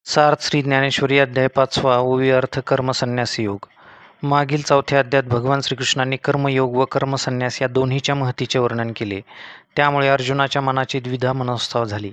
सार्थ श्री ज्ञानेश्वरी अध्याय 5वा ओवी अर्थ कर्मसन्यास योग. मागील 4थ्या अध्यायात भगवान श्रीकृष्णांनी कर्मयोग व कर्मसन्यास या दोन्हीच्या महतीचे वर्णन केले. त्यामुळे अर्जुनाच्या मनाची द्विधा मनोत्साह झाली.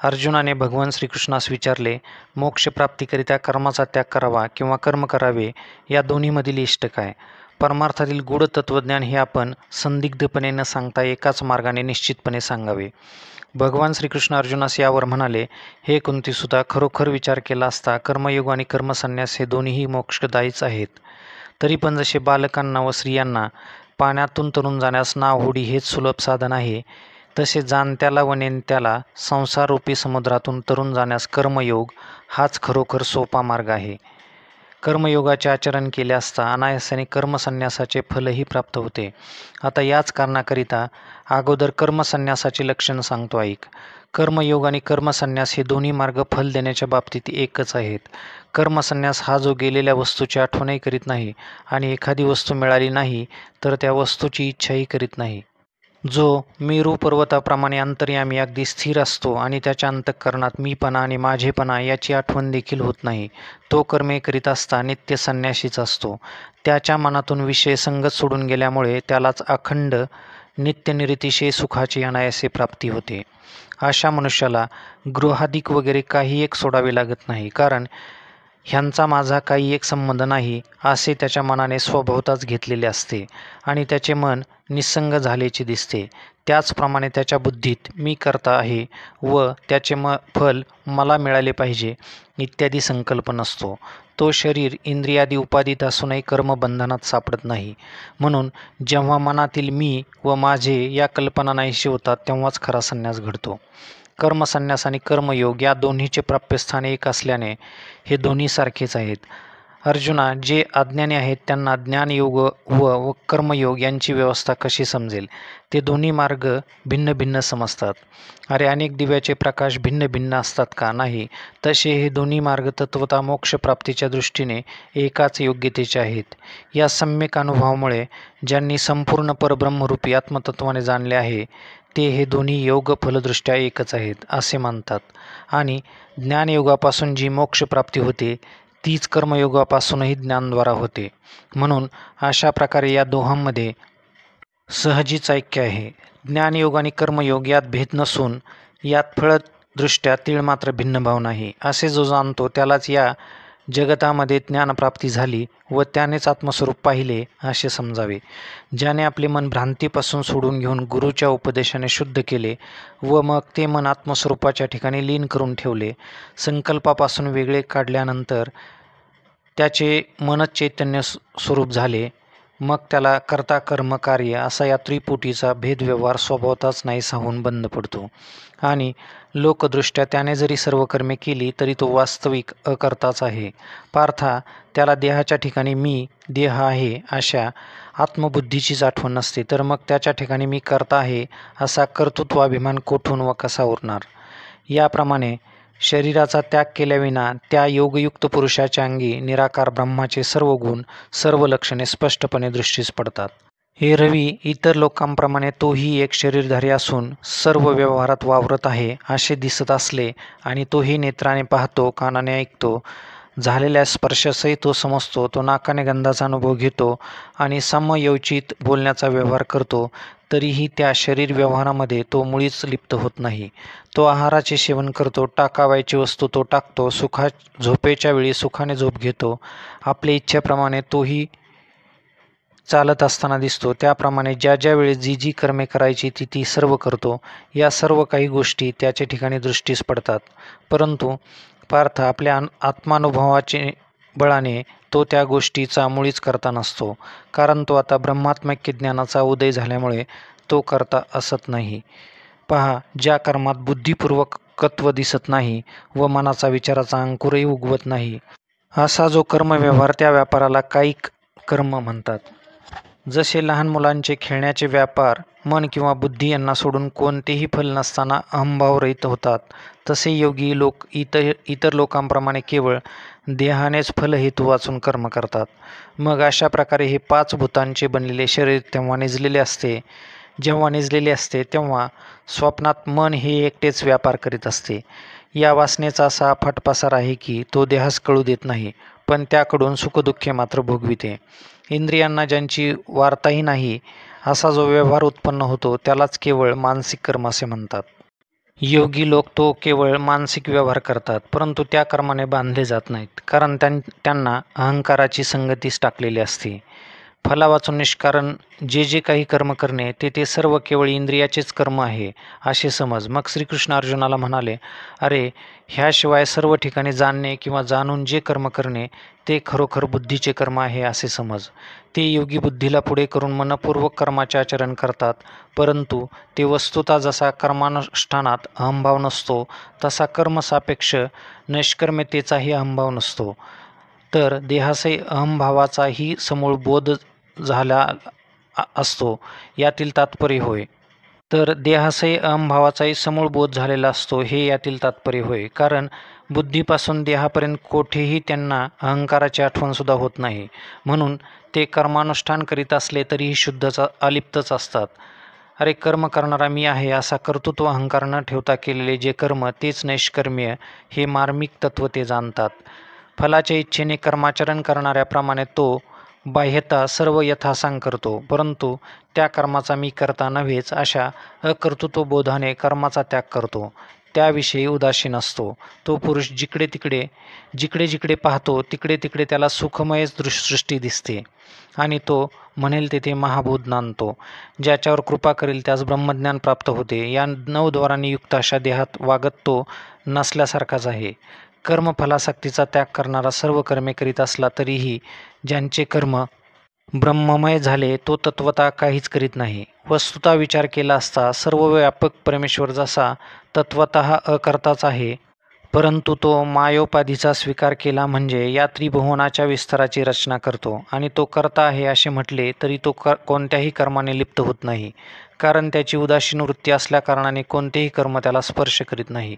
अर्जुनाने भगवान श्रीकृष्णास विचारले, मोक्षप्राप्तीकरिता कर्माचा त्याग करावा किंवा कर्म करावे, या दोन्हीमधील इष्ट काय? परमार्थातील गूढ तत्त्वज्ञान हे आपण संदिग्धपणे न सांगता एकाच मार्गाने निश्चितपणे सांगावे. भगवान श्रीकृष्ण अर्जुनास यावर म्हणाले, हे कुंतीसुता, खरोखर विचार केला असता कर्मयोग आणि कर्मसन्यास हे दोन्हीही मोक्षदायीच आहेत. तरी पण जसे बालकांना व स्त्रियांना पाण्यातून तरून जाण्यास नावहोडी हेच सुलभ साधन आहे, तसे जाणत्याला व नेणत्याला संसाररूपी समुद्रातून तरून जाण्यास कर्मयोग हाच खरोखर सोपा मार्ग आहे. कर्मयोगाचे आचरण केले असता अनायासाने कर्मसन्यासाचे फलही प्राप्त होते. आता याच कारणाकरिता अगोदर कर्मसन्यासाचे लक्षण सांगतो, ऐक. कर्मयोग आणि कर्मसन्यास हे दोन्ही मार्ग फल देण्याच्या बाबतीत एकच आहेत. कर्मसन्यास हा जो गेलेल्या वस्तूची आठवणही करीत नाही आणि एखादी वस्तू मिळाली नाही तर त्या वस्तूची इच्छाही करीत नाही. जो मेरू पर्वताप्रमाणे अंतर्यामी अगदी स्थिर असतो आणि त्याच्या अंतःकरणात मीपणा आणि माझेपणा याची आठवण देखील होत नाही, तो कर्मे करीत असता नित्य संन्यासीच असतो. त्याच्या मनातून विषय संगत सोडून गेल्यामुळे त्यालाच अखंड नित्यनिरतिशय सुखाची अनायासे प्राप्ती होते. अशा मनुष्याला गृहादिक वगैरे काही एक सोडावे लागत नाही, कारण ह्यांचा माझा काही एक संबंध नाही असे त्याच्या मनाने स्वभावताच घेतलेले असते आणि त्याचे मन निस्संग झाल्याचे दिसते. त्याचप्रमाणे त्याच्या बुद्धीत मी करता आहे व त्याचे फल मला मिळाले पाहिजे इत्यादी संकल्प नसतो. तो शरीर इंद्रियादी उपाधीत असूनही कर्मबंधनात सापडत नाही. म्हणून जेव्हा मनातील मी व माझे या कल्पना नाहीशी होतात तेव्हाच खरा संन्यास घडतो. कर्मसन्यास आणि कर्मयोग या दोन्हीचे प्राप्यस्थान एक असल्याने हे दोन्ही सारखेच आहेत. अर्जुना, जे अज्ञानी आहेत त्यांना ज्ञानयोग व कर्मयोग यांची व्यवस्था कशी समजेल? ते दोन्ही मार्ग भिन्न भिन्न समजतात. अरे, अनेक दिव्याचे प्रकाश भिन्न भिन्न असतात का? नाही. तसे हे दोन्ही मार्ग तत्वता मोक्षप्राप्तीच्या दृष्टीने एकाच योग्यतेचे आहेत. या सम्यक अनुभवामुळे ज्यांनी संपूर्ण परब्रह्मरूपी आत्मतत्वाने जाणले आहे ते हे दोन्ही योग फलदृष्ट्या एकच आहेत असे मानतात. आणि ज्ञानयोगापासून जी मोक्षप्राप्ती होते तीच कर्मयोगापासूनही ज्ञानद्वारा होते. म्हणून अशा प्रकारे या दोहांमध्ये सहजीच ऐक्य आहे. ज्ञानयोग आणि कर्मयोग यात भेद नसून यात फळदृष्ट्या तीळ मात्र भिन्न भाव नाही. असे जो जाणतो त्यालाच या जगतामध्ये ज्ञानप्राप्ती झाली व त्यानेच आत्मस्वरूप पाहिले असे समजावे. ज्याने आपले मन भ्रांतीपासून सोडून घेऊन गुरुच्या उपदेशाने शुद्ध केले व मग ते मन आत्मस्वरूपाच्या ठिकाणी लीन करून ठेवले, संकल्पापासून वेगळे काढल्यानंतर त्याचे मनच चैतन्य स्वरूप झाले, मग त्याला कर्ता कर्म कार्य असा या त्रिपुटीचा भेदव्यवहार स्वभावताच नाहीसा होऊन बंद पडतो आणि लोकदृष्ट्या त्याने जरी सर्व कर्मे केली तरी तो वास्तविक अकर्ताच आहे. पार्था, त्याला देहाच्या ठिकाणी मी देह आहे अशा आत्मबुद्धीचीच आठवण नसते, तर मग त्याच्या ठिकाणी मी कर्ता आहे असा कर्तृत्वाभिमान कोठून व कसा उरणार? याप्रमाणे शरीराचा त्याग केल्याविना त्या योगयुक्त पुरुषाच्या अंगी निराकार ब्रह्माचे सर्व गुण, सर्व लक्षणे स्पष्टपणे दृष्टीस पडतात. हे रवी, इतर लोकांप्रमाणे तोही एक शरीरधारी असून सर्व व्यवहारात वावरत आहे असे दिसत असले आणि तोही नेत्राने पाहतो, कानाने ऐकतो, झालेल्या स्पर्शासही तो समजतो, तो नाकाने गंधाचा अनुभव घेतो आणि समयोचित बोलण्याचा व्यवहार करतो, तरीही त्या शरीर व्यवहारामध्ये तो मुळीच लिप्त होत नाही. तो आहाराचे सेवन करतो, टाकावायची वस्तू तो टाकतो, झोपेच्या वेळी सुखाने झोप घेतो, आपल्या इच्छेप्रमाणे तोही चालत असताना दिसतो. त्याप्रमाणे ज्या ज्या वेळी जी जी कर्मे करायची ती ती सर्व करतो. या सर्व काही गोष्टी त्याच्या ठिकाणी दृष्टीस पडतात. परंतु पार्थ, आपल्या आत्मानुभवाचे बळाने तो त्या गोष्टीचा मुळीच करता नसतो, कारण तो आता ब्रह्मात्मक ज्ञानाचा उदय झाल्यामुळे तो करता असत नाही. पहा, ज्या कर्मात बुद्धिपूर्वकत्व दिसत नाही व मनाचा विचाराचा अंकुरही उगवत नाही असा जो कर्मव्यवहार, त्या व्यापाराला कायिक कर्म म्हणतात. जसे लहान मुलांचे खेळण्याचे व्यापार मन किंवा बुद्धी यांना सोडून कोणतेही फल नसताना अहंभावरहित होतात, तसे योगी लोक इतर लोकांप्रमाणे केवळ देहानेच फलहेतू वाचून कर्म करतात. मग अशा प्रकारे हे 5 भूतांचे बनलेले शरीर जेव्हा निजलेले असते तेव्हा स्वप्नात मन हे एकटेच व्यापार करीत असते. या वासनेचा असा अफाट पसार आहे की तो देहास कळू देत नाही, पण त्याकडून सुखदुःखे मात्र भोगविते. इंद्रियांना ज्यांची वार्ताही नाही असा जो व्यवहार उत्पन्न होतो त्यालाच केवळ मानसिक कर्म असे म्हणतात. योगी लोक तो केवळ मानसिक व्यवहार करतात, परंतु त्या कर्माने बांधले जात नाहीत, कारण त्यांना अहंकाराची संगतीच टाकलेली असते. फलावाचून निष्कारण जे जे काही कर्म करणे ते सर्व केवळ इंद्रियाचेच कर्म आहे असे समज. मग श्रीकृष्ण अर्जुनाला म्हणाले, अरे, ह्याशिवाय सर्व ठिकाणी जाणणे किंवा जाणून जे कर्म करणे ते खरोखर बुद्धीचे कर्म आहे असे समज. ते योगी बुद्धीला पुढे करून मनपूर्वक कर्माचे आचरण करतात, परंतु ते वस्तुतः जसा कर्मानुष्ठानात अहंभाव नसतो तसा कर्मसापेक्ष नैष्कर्म्यतेचाही अहंभाव नसतो, तर देहासही अहंभावाचाही समूळ बोध झाला असतो यातील तात्पर्य होय. तर देहासही अहंभावाचाही समूळ बोध झालेला असतो हे यातील तात्पर्य होय. कारण बुद्धीपासून देहापर्यंत कोठेही त्यांना अहंकाराची आठवणसुद्धा होत नाही, म्हणून ते कर्मानुष्ठान करीत असले तरीही शुद्धच अलिप्तच असतात. अरे, कर्म करणारा मी आहे असा कर्तृत्व अहंकार न ठेवता केलेले जे कर्म तेच नैष्कर्म्य हे मार्मिक तत्त्व ते जाणतात. फलाच्या इच्छेने कर्माचरण करणाऱ्याप्रमाणे तो बाह्यतः सर्व यथासांग करतो, परंतु त्या कर्माचा मी करता नव्हेच अशा अकर्तृत्वबोधाने कर्माचा त्याग करतो. त्याविषयी उदासीन असतो. तो पुरुष जिकडे जिकडे पाहतो तिकडे तिकडे त्याला सुखमयच सृष्टी दिसते आणि तो म्हणेल तेथे महाभूत नांदतो. ज्याच्यावर कृपा करेल त्यास ब्रह्मज्ञान प्राप्त होते. या 9 द्वारांनी युक्त अशा देहात वागत तो नसल्यासारखाच आहे. कर्मफलासक्तीचा त्याग करणारा सर्व कर्मे करीत असला तरीही ज्यांचे कर्म ब्रह्ममय झाले तो तत्वतः काहीच करीत नाही. वस्तुतः विचार केला असता सर्व व्यापक परमेश्वर जसा तत्वतः अकर्ताच आहे, परंतु तो मायोपाधीचा स्वीकार केला म्हणजे या त्रिभुवनाच्या विस्ताराची रचना करतो आणि तो कर्ता आहे असे म्हटले तरी तो कोणत्याही कर्माने लिप्त होत नाही, कारण त्याची उदासीन वृत्ती असल्याकारणाने कोणतेही कर्म त्याला स्पर्श करीत नाही.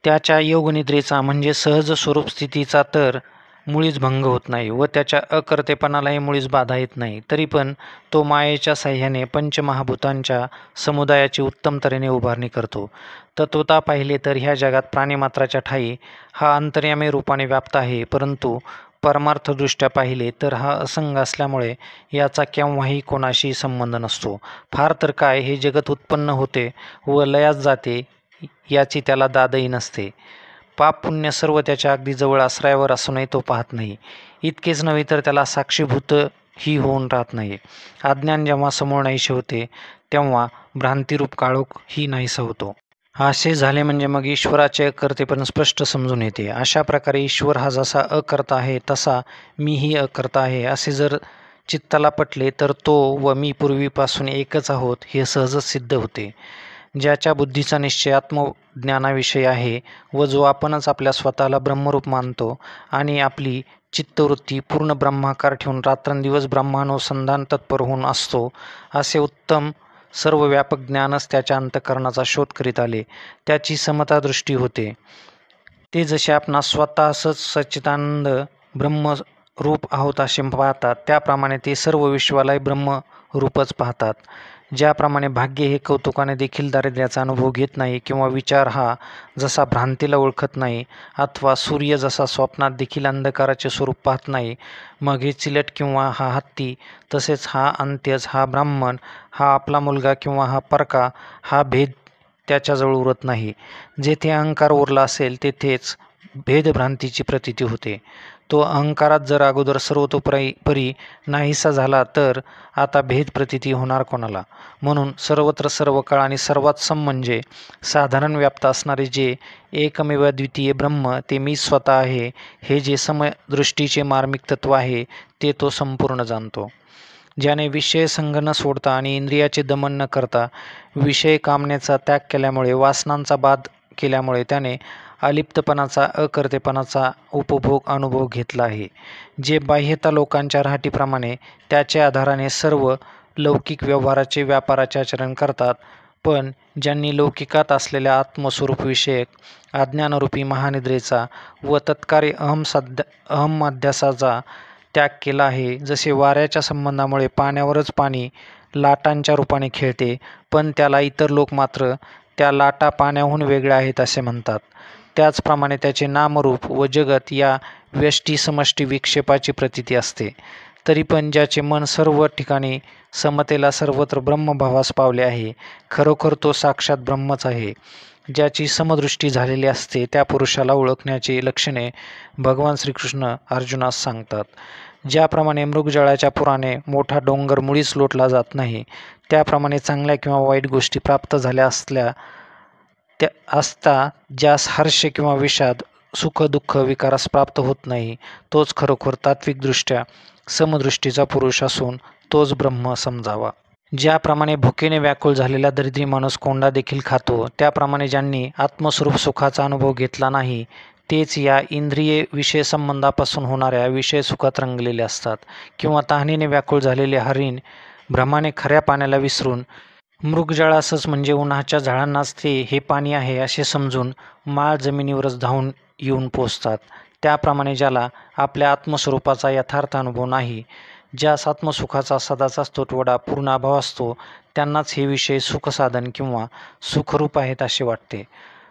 त्याच्या योगनिद्रेचा म्हणजे सहज स्वरूप स्थितीचा तर मुळीच भंग होत नाही व त्याच्या अकर्तेपणालाही मुळीच बाधा येत नाही. तरी पण तो मायेच्या साह्याने पंचमहाभूतांच्या समुदायाची उत्तम तऱ्हेने उभारणी करतो. तत्वतः पाहिले तर ह्या जगात प्राणीमात्राच्या ठायी हा अंतर्यामी रूपाने व्याप्त आहे, परंतु परमार्थदृष्ट्या पाहिले तर हा असंग असल्यामुळे याचा केव्हाही कोणाशी संबंध नसतो. फार तर काय, हे जगत उत्पन्न होते व लयास जाते याची त्याला दादही नसते. पाप पुण्य सर्व त्याच्या अगदी जवळ आश्रयावर असूनही तो पाहत नाही. इतकेच नव्हे तर त्याला साक्षीभूत ही होऊन राहत नाही. अज्ञान जेव्हा समूळ नाहीसे होते तेव्हा भ्रांतिरूप काळोख ही नाहीसा होतो. असे झाले म्हणजे मग ईश्वराचे अकर्तेपण स्पष्ट समजून येते. अशा प्रकारे ईश्वर हा जसा अकर्ता आहे तसा मीही अकर्ता आहे असे जर चित्ताला पटले तर तो व मी पूर्वीपासून एकच आहोत हे सहजच सिद्ध होते. ज्याच्या बुद्धीचा निश्चय आत्मज्ञानाविषयी आहे व जो आपणच आपल्या स्वतःला ब्रह्मरूप मानतो आणि आपली चित्तवृत्ती पूर्ण ब्रह्माकार ठेवून रात्रंदिवस ब्रह्मानुसंधान तत्पर होऊन असतो, असे उत्तम सर्वव्यापक ज्ञानच त्याच्या अंतःकरणाचा शोध करीत आले, त्याची समता दृष्टी होते. ते जसे आपणास स्वतःच सच्चिदानंद ब्रह्मरूप आहोत असे पाहतात, त्याप्रमाणे ते सर्व विश्वालाही ब्रह्मरूपच पाहतात. ज्याप्रमाणे भाग्य हे कौतुकाने देखील दारिद्र्याचा अनुभव घेत नाही किंवा विचार हा जसा भ्रांतीला ओळखत नाही अथवा सूर्य जसा स्वप्नात देखील अंधकाराचे स्वरूप पाहत नाही, मग हे चिलट किंवा हा हत्ती, तसेच हा अंत्यज, हा ब्राह्मण, हा आपला मुलगा किंवा हा परका, हा भेद त्याच्याजवळ उरत नाही. जेथे अहंकार उरला असेल तेथेच भेदभ्रांतीची प्रतीती होते. तो अहंकारात जर अगोदर सर्वतोपरी नाहीसा झाला तर आता भेद प्रतीती होणार कोणाला. म्हणून सर्वत्र सर्व काळ आणि सर्वात सम म्हणजे साधारण व्याप्त असणारे जे एकमेव द्वितीय ब्रह्म ते मी स्वतः आहे हे जे समदृष्टीचे मार्मिक तत्व आहे ते तो संपूर्ण जाणतो. ज्याने विषय संग न सोडता आणि इंद्रियाचे दमन न करता विषय कामनेचा त्याग केल्यामुळे, वासनांचा बाध केल्यामुळे त्याने अलिप्तपणाचा अकर्तेपणाचा उपभोग अनुभव घेतला आहे. जे बाह्यता लोकांच्या राहटीप्रमाणे त्याच्या आधाराने सर्व लौकिक व्यवहाराचे व्यापाराचे आचरण करतात, पण ज्यांनी लौकिकात असलेल्या आत्मस्वरूप विषयक अज्ञानरूपी महानिद्रेचा व तत्कार्य अहमाध्यासाचा त्याग केला आहे, जसे वाऱ्याच्या संबंधामुळे पाण्यावरच पाणी लाटांच्या रूपाने खेळते, पण त्याला इतर लोक मात्र त्या लाटा पाण्याहून वेगळ्या आहेत असे म्हणतात, त्याचप्रमाणे त्याचे नामरूप व जगत या व्यष्टी समष्टी विक्षेपाची प्रतीती असते. तरी पण ज्याचे मन सर्व ठिकाणी समतेला सर्वत्र ब्रह्मभावास पावले आहे, खरोखर तो साक्षात ब्रह्मच आहे. ज्याची समदृष्टी झालेली असते त्या पुरुषाला ओळखण्याची लक्षणे भगवान श्रीकृष्ण अर्जुनास सांगतात. ज्याप्रमाणे मृगजळाच्या पुराने मोठा डोंगर मुळीच लोटला जात नाही, त्याप्रमाणे चांगल्या किंवा वाईट गोष्टी प्राप्त झाल्या असता ज्यास हर्ष किंवा विषाद, सुख दुःख विकारास प्राप्त होत नाही, तोच खरोखर तात्विकदृष्ट्या समदृष्टीचा पुरुष असून तोच ब्रह्म समजावा. ज्याप्रमाणे भुकेने व्याकुळ झालेला दरिद्री माणूस कोंडा देखील खातो, त्याप्रमाणे ज्यांनी आत्मस्वरूप सुखाचा अनुभव घेतला नाही तेच या इंद्रिय विषय संबंधापासून होणाऱ्या विषय सुखात रंगलेले असतात. किंवा तहानेने व्याकुळ झालेले हरिण भ्रमाने खऱ्या पाण्याला विसरून मृगजळासच म्हणजे उन्हाच्या झाडांनाच ते हे पाणी आहे असे समजून माळ जमिनीवरच धावून येऊन पोचतात. त्याप्रमाणे ज्याला आपल्या आत्मस्वरूपाचा यथार्थ अनुभव नाही, ज्यास आत्मसुखाचा सदाचाच तोटवडा पूर्ण अभाव असतो, त्यांनाच हे विषय सुखसाधन किंवा सुखरूप आहेत असे वाटते.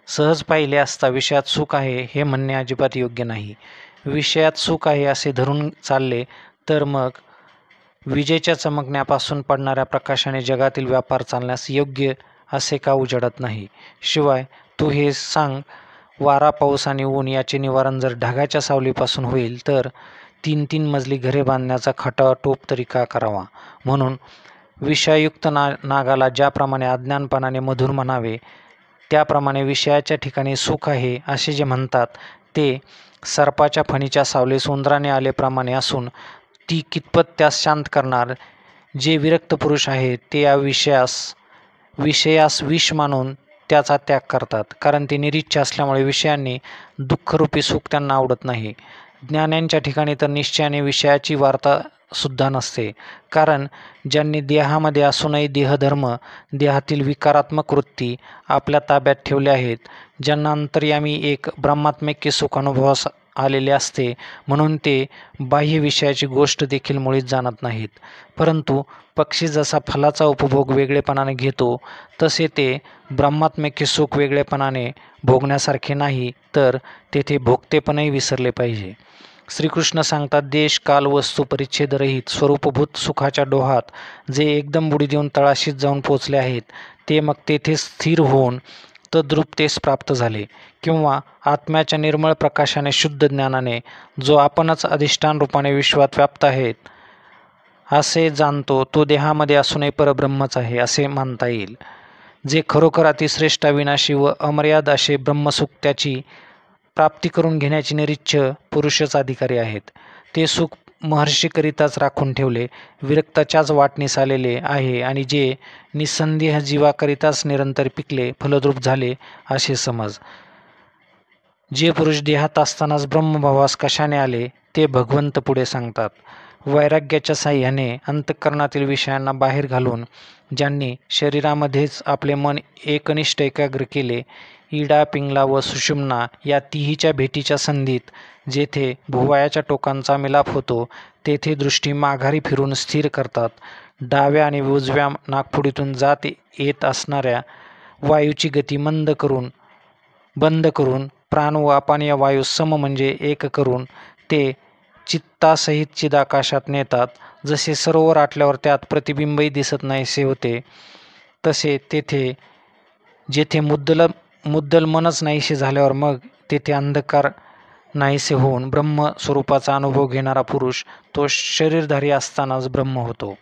सहज पाहिले असता विषयात सुख आहे हे म्हणणे अजिबात योग्य नाही. विषयात सुख आहे असे धरून चालले तर मग विजेच्या चमकण्यापासून पडणाऱ्या प्रकाशाने जगातील व्यापार चालण्यास योग्य असे का उजडत नाही? शिवाय तू हे सांग, वारा पाऊस आणि ऊन याचे निवारण जर ढगाच्या सावलीपासून होईल तर 3-3 मजली घरे बांधण्याचा खटाटोप तरी का करावा? म्हणून विषयायुक्त नागाला ज्याप्रमाणे अज्ञानपणाने मधुर म्हणावे, त्याप्रमाणे विषयाच्या ठिकाणी सुख आहे असे जे म्हणतात ते सर्पाच्या फणीच्या सावलीस उंदराने आलेप्रमाणे असून ती कितपत त्यास शांत करणार? जे विरक्त पुरुष आहेत ते या विषयास विष मानून त्याचा त्याग करतात, कारण ते निरीच्छ असल्यामुळे विषयांनी दुःखरूपी सुख त्यांना आवडत नाही. ज्ञान्यांच्या ठिकाणी तर निश्चयाने विषयाची वार्ता सुद्धा नसते, कारण ज्यांनी देहामध्ये असूनही देहधर्म, देहातील विकारात्मक वृत्ती आपल्या ताब्यात ठेवल्या आहेत, ज्यांना अंतर्यामी एक ब्रह्मात्मैक्य सुख अनुभवास आलेले असते, म्हणून ते बाह्य विषयाची गोष्ट देखील मुळीच जाणत नाहीत. परंतु पक्षी जसा फलाचा उपभोग वेगळेपणाने घेतो, तसे ते ब्रह्मात्मैक्य सुख वेगळेपणाने भोगण्यासारखे नाही, तर तेथे भोगतेपणही विसरले पाहिजे. श्रीकृष्ण सांगतात, देश काल वस्तू परिच्छेदरहित स्वरूपभूत सुखाच्या डोहात जे एकदम बुडी देऊन तळाशीच जाऊन पोचले आहेत, ते मग तेथे स्थिर होऊन तद्रूपतेस प्राप्त झाले. किंवा आत्म्याच्या निर्मळ प्रकाशाने शुद्ध ज्ञानाने जो आपणच अधिष्ठान रूपाने विश्वात व्याप्त आहेत असे जाणतो, तो देहामध्ये असूनही परब्रह्मच आहे असे मानता येईल. जे खरोखर अतिश्रेष्ठ, अविनाशी व अमर्याद असे ब्रह्मसुख त्याची प्राप्ती करून घेण्याची निरीच्छ पुरुषच अधिकारी आहेत. ते सुख महर्षीकरिताच राखून ठेवले, विरक्ताच्याच वाटणीस आलेले आहे आणि जे निस्संदेह जीवाकरिताच निरंतर पिकले, फलद्रूप झाले असे समज. जे पुरुष देहात असतानाच ब्रह्मभावास कशाने आले ते भगवंत पुढे सांगतात. वैराग्याच्या साह्याने अंतःकरणातील विषयांना बाहेर घालून ज्यांनी शरीरामध्येच आपले मन एकनिष्ठ एकाग्र केले, इडा, पिंगला व सुषुम्ना या तिहीच्या भेटीच्या संधीत जेथे भुवयाच्या टोकांचा मिलाप होतो, तेथे दृष्टी माघारी फिरून स्थिर करतात. डाव्या आणि उजव्या नाकपुडीतून जात येत असणाऱ्या वायूची गती बंद करून प्राण व अपान या वायू सम म्हणजे एक करून ते चित्तासहित चिदाकाशात नेतात. जसे सरोवर आटल्यावर त्यात प्रतिबिंबही दिसत नाहीसे होते, तसे जेथे मुद्दल मनच नाहीसे झाल्यावर मग तेथे अंधकार नाहीसे होऊन ब्रह्म स्वरूपाचा अनुभव घेणारा पुरुष तो शरीरधारी असतानाच ब्रह्म होतो.